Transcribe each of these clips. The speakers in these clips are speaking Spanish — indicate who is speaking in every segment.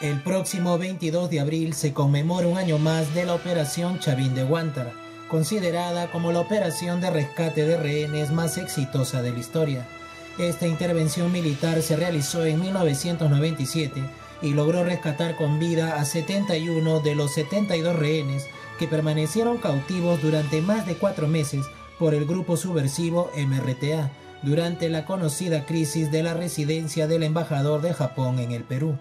Speaker 1: El próximo 22 de abril se conmemora un año más de la Operación Chavín de Huántar, considerada como la operación de rescate de rehenes más exitosa de la historia. Esta intervención militar se realizó en 1997 y logró rescatar con vida a 71 de los 72 rehenes que permanecieron cautivos durante más de 4 meses por el grupo subversivo MRTA, durante la conocida crisis de la residencia del embajador de Japón en el Perú.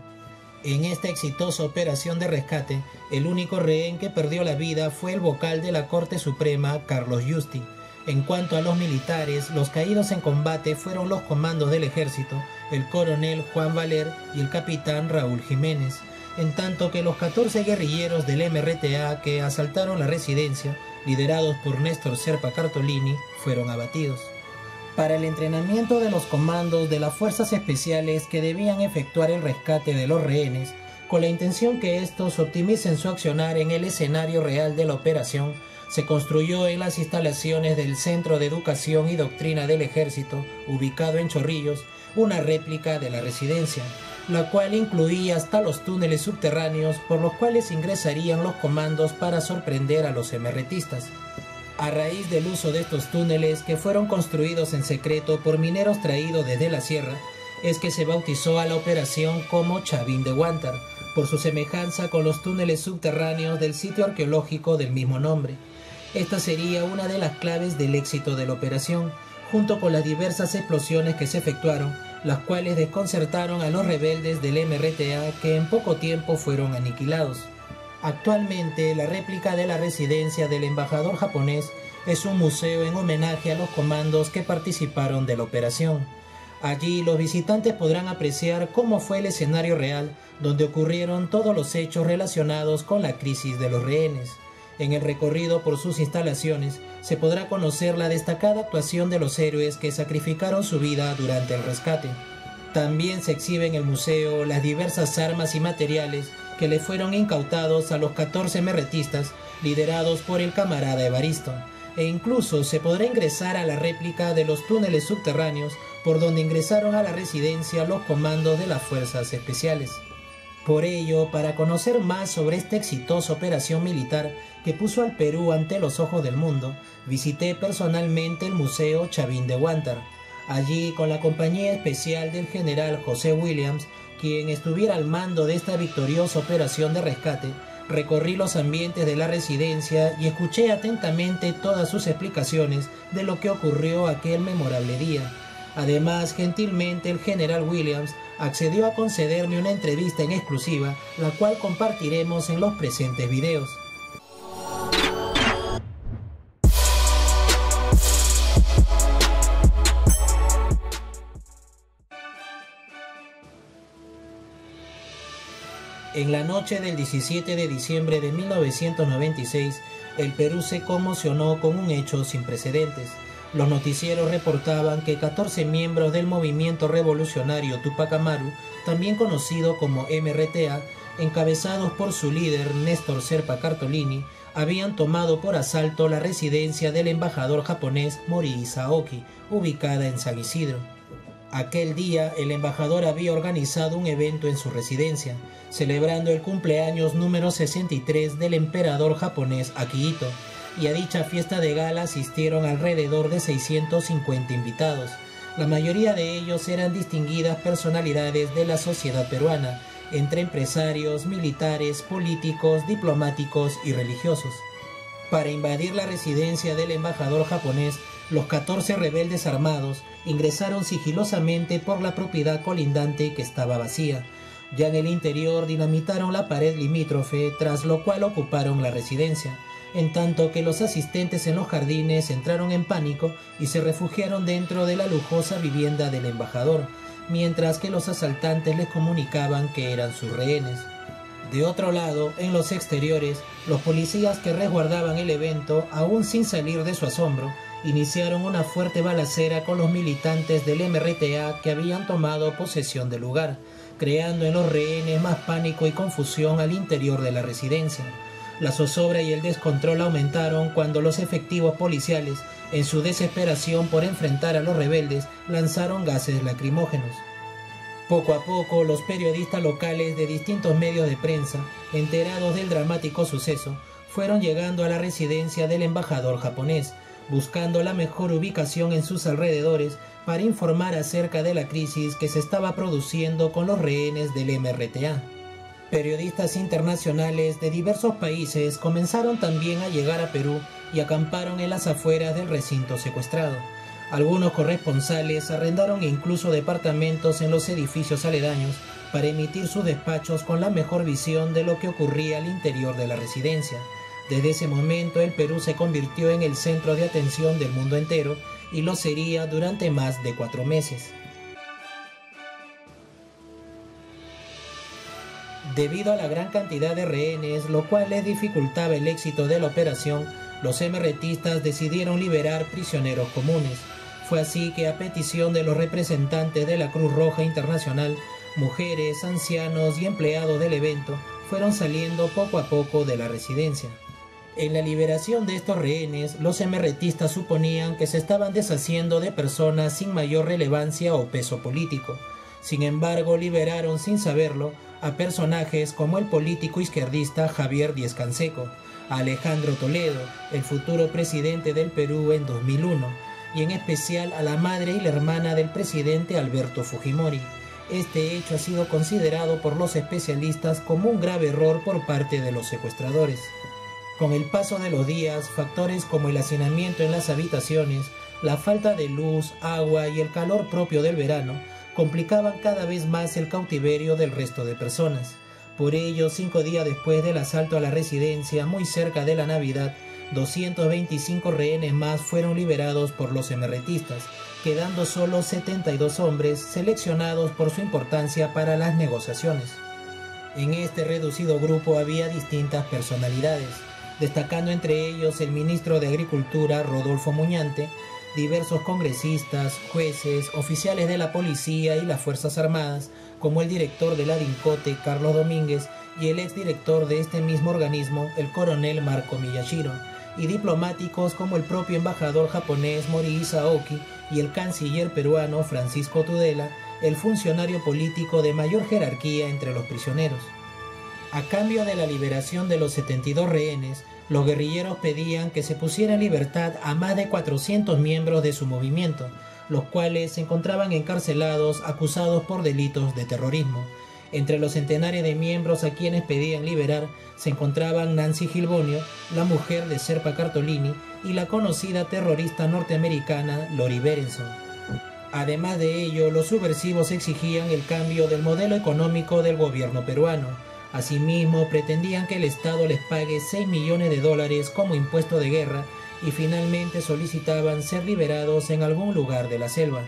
Speaker 1: En esta exitosa operación de rescate, el único rehén que perdió la vida fue el vocal de la Corte Suprema, Carlos Justi. En cuanto a los militares, los caídos en combate fueron los comandos del ejército, el coronel Juan Valer y el capitán Raúl Jiménez, en tanto que los 14 guerrilleros del MRTA que asaltaron la residencia, liderados por Néstor Serpa Cartolini, fueron abatidos. Para el entrenamiento de los comandos de las fuerzas especiales que debían efectuar el rescate de los rehenes, con la intención que estos optimicen su accionar en el escenario real de la operación, se construyó en las instalaciones del Centro de Educación y Doctrina del Ejército, ubicado en Chorrillos, una réplica de la residencia, la cual incluía hasta los túneles subterráneos por los cuales ingresarían los comandos para sorprender a los emerretistas. A raíz del uso de estos túneles, que fueron construidos en secreto por mineros traídos desde la sierra, es que se bautizó a la operación como Chavín de Huántar, por su semejanza con los túneles subterráneos del sitio arqueológico del mismo nombre. Esta sería una de las claves del éxito de la operación, junto con las diversas explosiones que se efectuaron, las cuales desconcertaron a los rebeldes del MRTA, que en poco tiempo fueron aniquilados. Actualmente, la réplica de la residencia del embajador japonés es un museo en homenaje a los comandos que participaron de la operación. Allí los visitantes podrán apreciar cómo fue el escenario real donde ocurrieron todos los hechos relacionados con la crisis de los rehenes. En el recorrido por sus instalaciones se podrá conocer la destacada actuación de los héroes que sacrificaron su vida durante el rescate. También se exhibe en el museo las diversas armas y materiales que le fueron incautados a los 14 merretistas liderados por el camarada Evaristo, e incluso se podrá ingresar a la réplica de los túneles subterráneos por donde ingresaron a la residencia los comandos de las fuerzas especiales. Por ello, para conocer más sobre esta exitosa operación militar que puso al Perú ante los ojos del mundo, visité personalmente el Museo Chavín de Huántar. Allí, con la compañía especial del general José Williams, quien estuviera al mando de esta victoriosa operación de rescate, recorrí los ambientes de la residencia y escuché atentamente todas sus explicaciones de lo que ocurrió aquel memorable día. Además, gentilmente el general Williams accedió a concederme una entrevista en exclusiva, la cual compartiremos en los presentes videos. En la noche del 17 de diciembre de 1996, el Perú se conmocionó con un hecho sin precedentes. Los noticieros reportaban que 14 miembros del movimiento revolucionario Tupac Amaru, también conocido como MRTA, encabezados por su líder Néstor Serpa Cartolini, habían tomado por asalto la residencia del embajador japonés Morihisa Aoki, ubicada en San Isidro. Aquel día, el embajador había organizado un evento en su residencia, celebrando el cumpleaños número 63 del emperador japonés Akihito, y a dicha fiesta de gala asistieron alrededor de 650 invitados. La mayoría de ellos eran distinguidas personalidades de la sociedad peruana, entre empresarios, militares, políticos, diplomáticos y religiosos. Para invadir la residencia del embajador japonés, los 14 rebeldes armados ingresaron sigilosamente por la propiedad colindante que estaba vacía. Ya en el interior dinamitaron la pared limítrofe, tras lo cual ocuparon la residencia, en tanto que los asistentes en los jardines entraron en pánico y se refugiaron dentro de la lujosa vivienda del embajador, mientras que los asaltantes les comunicaban que eran sus rehenes. De otro lado, en los exteriores, los policías que resguardaban el evento, aún sin salir de su asombro, iniciaron una fuerte balacera con los militantes del MRTA que habían tomado posesión del lugar, creando en los rehenes más pánico y confusión al interior de la residencia. La zozobra y el descontrol aumentaron cuando los efectivos policiales, en su desesperación por enfrentar a los rebeldes, lanzaron gases lacrimógenos. Poco a poco, los periodistas locales de distintos medios de prensa, enterados del dramático suceso, fueron llegando a la residencia del embajador japonés, buscando la mejor ubicación en sus alrededores para informar acerca de la crisis que se estaba produciendo con los rehenes del MRTA. Periodistas internacionales de diversos países comenzaron también a llegar a Perú y acamparon en las afueras del recinto secuestrado. Algunos corresponsales arrendaron incluso departamentos en los edificios aledaños para emitir sus despachos con la mejor visión de lo que ocurría al interior de la residencia. Desde ese momento el Perú se convirtió en el centro de atención del mundo entero y lo sería durante más de 4 meses. Debido a la gran cantidad de rehenes, lo cual les dificultaba el éxito de la operación, los MRTistas decidieron liberar prisioneros comunes. Fue así que, a petición de los representantes de la Cruz Roja Internacional, mujeres, ancianos y empleados del evento fueron saliendo poco a poco de la residencia. En la liberación de estos rehenes, los MRTistas suponían que se estaban deshaciendo de personas sin mayor relevancia o peso político. Sin embargo, liberaron sin saberlo a personajes como el político izquierdista Javier Díez-Canseco, a Alejandro Toledo, el futuro presidente del Perú en 2001, y en especial a la madre y la hermana del presidente Alberto Fujimori. Este hecho ha sido considerado por los especialistas como un grave error por parte de los secuestradores. Con el paso de los días, factores como el hacinamiento en las habitaciones, la falta de luz, agua y el calor propio del verano complicaban cada vez más el cautiverio del resto de personas. Por ello, 5 días después del asalto a la residencia, muy cerca de la Navidad, 225 rehenes más fueron liberados por los MRTistas, quedando solo 72 hombres seleccionados por su importancia para las negociaciones. En este reducido grupo había distintas personalidades, destacando entre ellos el ministro de Agricultura Rodolfo Muñante, diversos congresistas, jueces, oficiales de la policía y las Fuerzas Armadas, como el director de la DINCOTE Carlos Domínguez y el exdirector de este mismo organismo, el coronel Marco Miyashiro, y diplomáticos como el propio embajador japonés Morihisa Oki y el canciller peruano Francisco Tudela, el funcionario político de mayor jerarquía entre los prisioneros. A cambio de la liberación de los 72 rehenes, los guerrilleros pedían que se pusiera en libertad a más de 400 miembros de su movimiento, los cuales se encontraban encarcelados acusados por delitos de terrorismo. Entre los centenares de miembros a quienes pedían liberar se encontraban Nancy Gilbonio, la mujer de Serpa Cartolini, y la conocida terrorista norteamericana Lori Berenson. Además de ello, los subversivos exigían el cambio del modelo económico del gobierno peruano. Asimismo, pretendían que el Estado les pague $6 millones como impuesto de guerra y finalmente solicitaban ser liberados en algún lugar de la selva.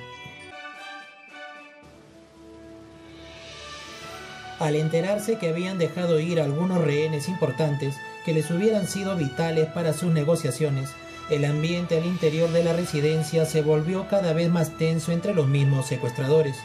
Speaker 1: Al enterarse que habían dejado ir a algunos rehenes importantes que les hubieran sido vitales para sus negociaciones, el ambiente al interior de la residencia se volvió cada vez más tenso entre los mismos secuestradores.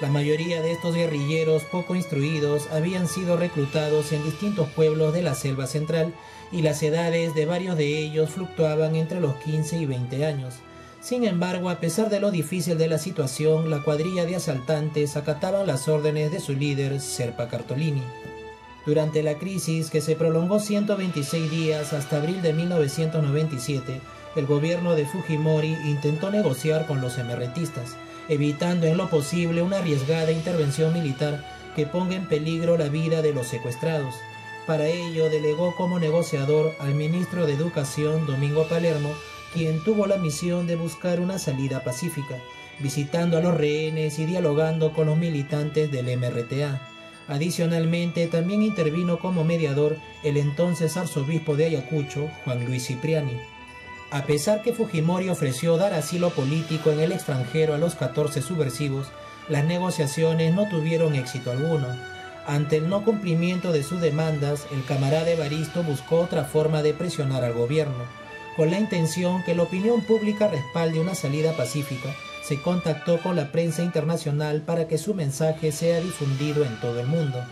Speaker 1: La mayoría de estos guerrilleros poco instruidos habían sido reclutados en distintos pueblos de la selva central y las edades de varios de ellos fluctuaban entre los 15 y 20 años. Sin embargo, a pesar de lo difícil de la situación, la cuadrilla de asaltantes acataban las órdenes de su líder, Serpa Cartolini. Durante la crisis, que se prolongó 126 días hasta abril de 1997, el gobierno de Fujimori intentó negociar con los MRTistas, evitando en lo posible una arriesgada intervención militar que ponga en peligro la vida de los secuestrados. Para ello delegó como negociador al ministro de Educación, Domingo Palermo, quien tuvo la misión de buscar una salida pacífica, visitando a los rehenes y dialogando con los militantes del MRTA. Adicionalmente, también intervino como mediador el entonces arzobispo de Ayacucho, Juan Luis Cipriani. A pesar que Fujimori ofreció dar asilo político en el extranjero a los 14 subversivos, las negociaciones no tuvieron éxito alguno. Ante el no cumplimiento de sus demandas, el camarada Evaristo buscó otra forma de presionar al gobierno. Con la intención que la opinión pública respalde una salida pacífica, se contactó con la prensa internacional para que su mensaje sea difundido en todo el mundo.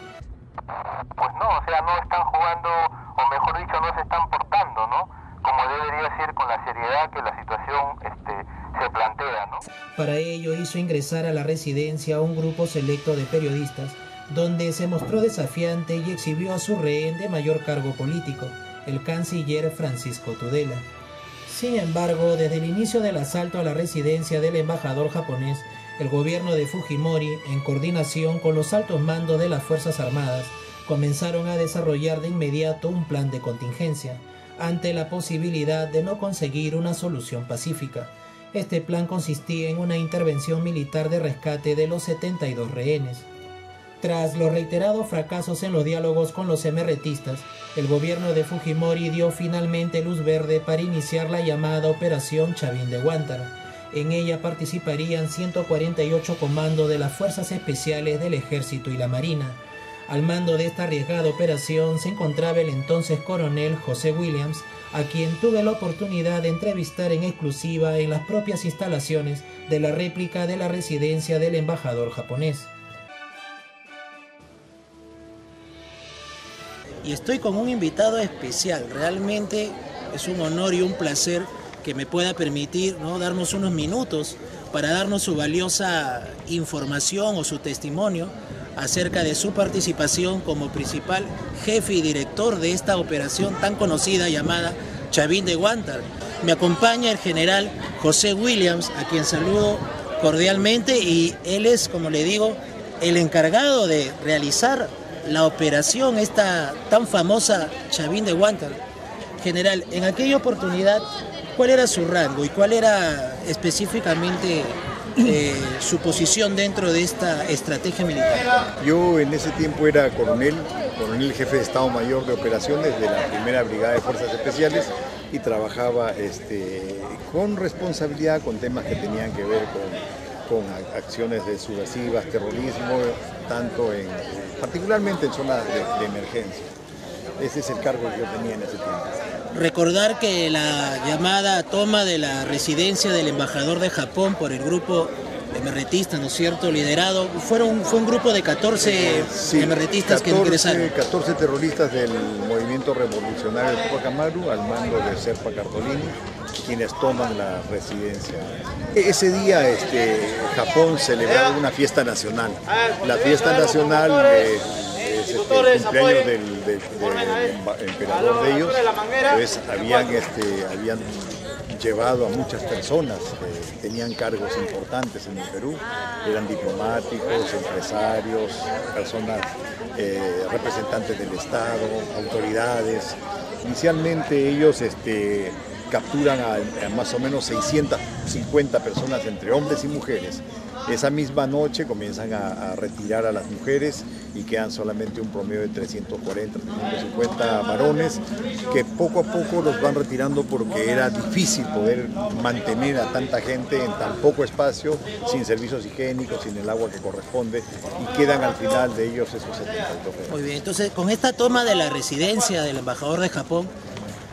Speaker 2: Pues no, o sea, no están jugando, o mejor dicho, no se están portando, ¿no?, como debería ser, con la seriedad que la situación se plantea, ¿no?
Speaker 1: Para ello hizo ingresar a la residencia a un grupo selecto de periodistas, donde se mostró desafiante y exhibió a su rehén de mayor cargo político, el canciller Francisco Tudela. Sin embargo, desde el inicio del asalto a la residencia del embajador japonés, el gobierno de Fujimori, en coordinación con los altos mandos de las Fuerzas Armadas, comenzaron a desarrollar de inmediato un plan de contingencia, ante la posibilidad de no conseguir una solución pacífica. Este plan consistía en una intervención militar de rescate de los 72 rehenes. Tras los reiterados fracasos en los diálogos con los emerretistas, el gobierno de Fujimori dio finalmente luz verde para iniciar la llamada Operación Chavín de Huántara. En ella participarían 148 comandos de las Fuerzas Especiales del Ejército y la Marina. Al mando de esta arriesgada operación se encontraba el entonces coronel José Williams, a quien tuve la oportunidad de entrevistar en exclusiva en las propias instalaciones de la réplica de la residencia del embajador japonés. Y estoy con un invitado especial. Realmente es un honor y un placer que me pueda permitir, ¿no?, darnos unos minutos para darnos su valiosa información o su testimonio acerca de su participación como principal jefe y director de esta operación tan conocida llamada Chavín de Huántara. Me acompaña el general José Williams, a quien saludo cordialmente, y él es, como le digo, el encargado de realizar la operación esta tan famosa Chavín de Huántara. General, en aquella oportunidad, ¿cuál era su rango y cuál era específicamente su posición dentro de esta estrategia militar?
Speaker 3: Yo en ese tiempo era coronel jefe de Estado Mayor de Operaciones de la Primera Brigada de Fuerzas Especiales y trabajaba con responsabilidad con temas que tenían que ver con acciones subversivas, terrorismo, particularmente en zonas de emergencia. Ese es el cargo que yo tenía en ese tiempo.
Speaker 1: Recordar que la llamada toma de la residencia del embajador de Japón por el grupo emerretistas, ¿no es cierto?, liderado, fue un grupo de 14 emerretistas que ingresaron.
Speaker 3: 14 terroristas del movimiento revolucionario de Tupac Amaru al mando de Serpa Cardolini, quienes toman la residencia. Ese día Japón celebraba una fiesta nacional. La fiesta nacional es el cumpleaños del emperador de ellos. Entonces habían llevado a muchas personas que tenían cargos importantes en el Perú, eran diplomáticos, empresarios, personas, representantes del Estado, autoridades. Inicialmente ellos capturan a más o menos 650 personas entre hombres y mujeres. Esa misma noche comienzan a retirar a las mujeres y quedan solamente un promedio de 340, 350 varones, que poco a poco los van retirando porque era difícil poder mantener a tanta gente en tan poco espacio, sin servicios higiénicos, sin el agua que corresponde, y quedan al final de ellos esos 72.
Speaker 1: Muy bien, entonces con esta toma de la residencia del embajador de Japón,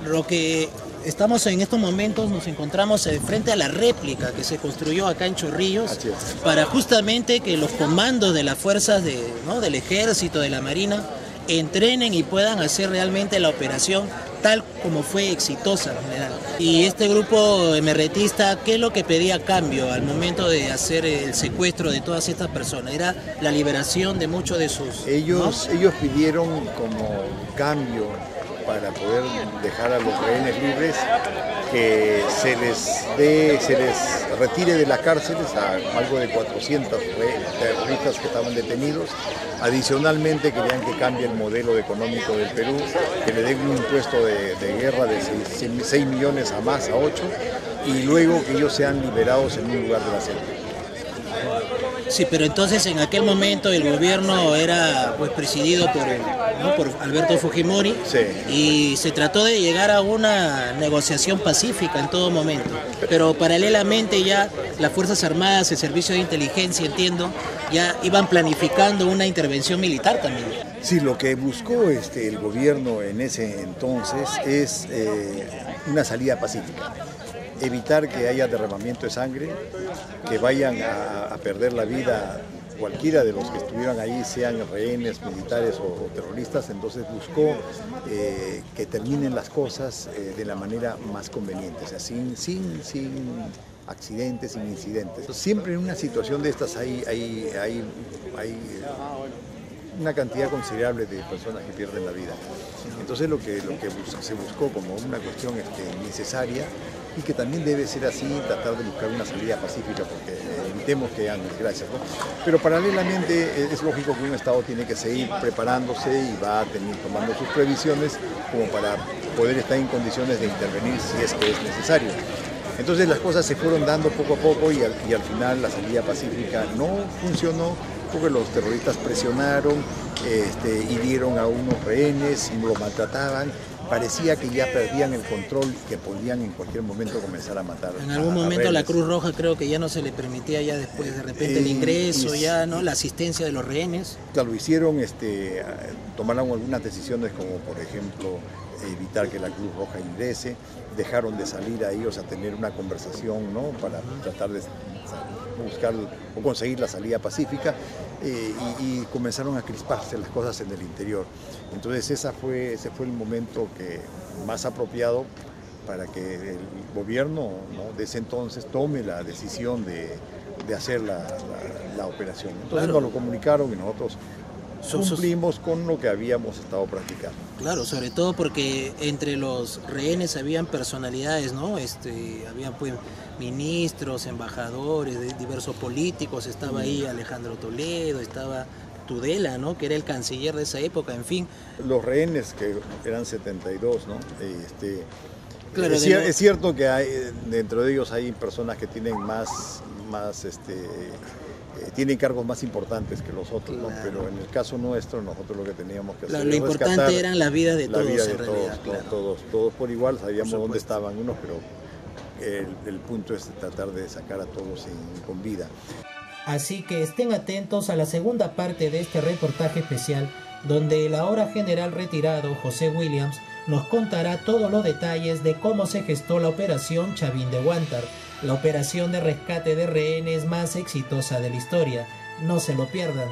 Speaker 1: lo que estamos en estos momentos, nos encontramos frente a la réplica que se construyó acá en Chorrillos para justamente que los comandos de las fuerzas del ejército, de la marina, entrenen y puedan hacer realmente la operación tal como fue exitosa, general. Y este grupo emerretista, ¿qué es lo que pedía a cambio al momento de hacer el secuestro de todas estas personas? Era la liberación de muchos de sus...
Speaker 3: Ellos pidieron como cambio para poder dejar a los rehenes libres, que se les retire de las cárceles a algo de 400 terroristas que estaban detenidos. Adicionalmente querían que cambie el modelo económico del Perú, que le den un impuesto de guerra de 6 millones a más, a 8, y luego que ellos sean liberados en un lugar de la selva.
Speaker 1: Sí, pero entonces en aquel momento el gobierno era presidido por Alberto Fujimori,
Speaker 3: sí,
Speaker 1: y se trató de llegar a una negociación pacífica en todo momento. Pero paralelamente ya las Fuerzas Armadas, el Servicio de Inteligencia, entiendo, ya iban planificando una intervención militar también.
Speaker 3: Sí, lo que buscó el gobierno en ese entonces es una salida pacífica. Evitar que haya derramamiento de sangre, que vayan a perder la vida cualquiera de los que estuvieran ahí, sean rehenes, militares o terroristas, entonces buscó que terminen las cosas de la manera más conveniente, o sea, sin accidentes, sin incidentes. Siempre en una situación de estas hay una cantidad considerable de personas que pierden la vida. Entonces lo que se buscó como una cuestión necesaria y que también debe ser así, tratar de buscar una salida pacífica porque evitemos que hayan desgracias, ¿no? Pero paralelamente es lógico que un Estado tiene que seguir preparándose y va a tener tomando sus previsiones como para poder estar en condiciones de intervenir si es que es necesario. Entonces las cosas se fueron dando poco a poco y al final la salida pacífica no funcionó porque los terroristas presionaron, hirieron a unos rehenes, los maltrataban. Parecía que ya perdían el control y que podían en cualquier momento comenzar a matar.
Speaker 1: En algún momento la Cruz Roja creo que ya no se le permitía ya después de repente el ingreso, ya no la asistencia de los rehenes.
Speaker 3: Claro, lo hicieron, tomaron algunas decisiones como por ejemplo evitar que la Cruz Roja ingrese, dejaron de salir a ellos a tener una conversación, ¿no? Para tratar de buscar o conseguir la salida pacífica y comenzaron a crisparse las cosas en el interior. Entonces ese fue el momento más apropiado para que el gobierno, ¿no?, de ese entonces tome la decisión de hacer la operación. Entonces nos lo comunicaron y nosotros cumplimos con lo que habíamos estado practicando.
Speaker 1: Claro, sobre todo porque entre los rehenes habían personalidades, ¿no? Habían pues ministros, embajadores, diversos políticos, estaba ahí Alejandro Toledo, estaba Tudela, ¿no?, que era el canciller de esa época, en fin.
Speaker 3: Los rehenes, que eran 72, ¿no?
Speaker 1: Claro,
Speaker 3: es cierto que dentro de ellos hay personas que tienen tienen cargos más importantes que los otros, claro, ¿no? Pero en el caso nuestro, nosotros lo que teníamos que hacer
Speaker 1: lo importante eran las vidas de todos, en realidad.
Speaker 3: Todos por igual, sabíamos dónde estaban unos, pero el punto es tratar de sacar a todos con vida.
Speaker 1: Así que estén atentos a la segunda parte de este reportaje especial, donde el ahora general retirado José Williams nos contará todos los detalles de cómo se gestó la operación Chavín de Huántar, la operación de rescate de rehenes más exitosa de la historia. No se lo pierdan.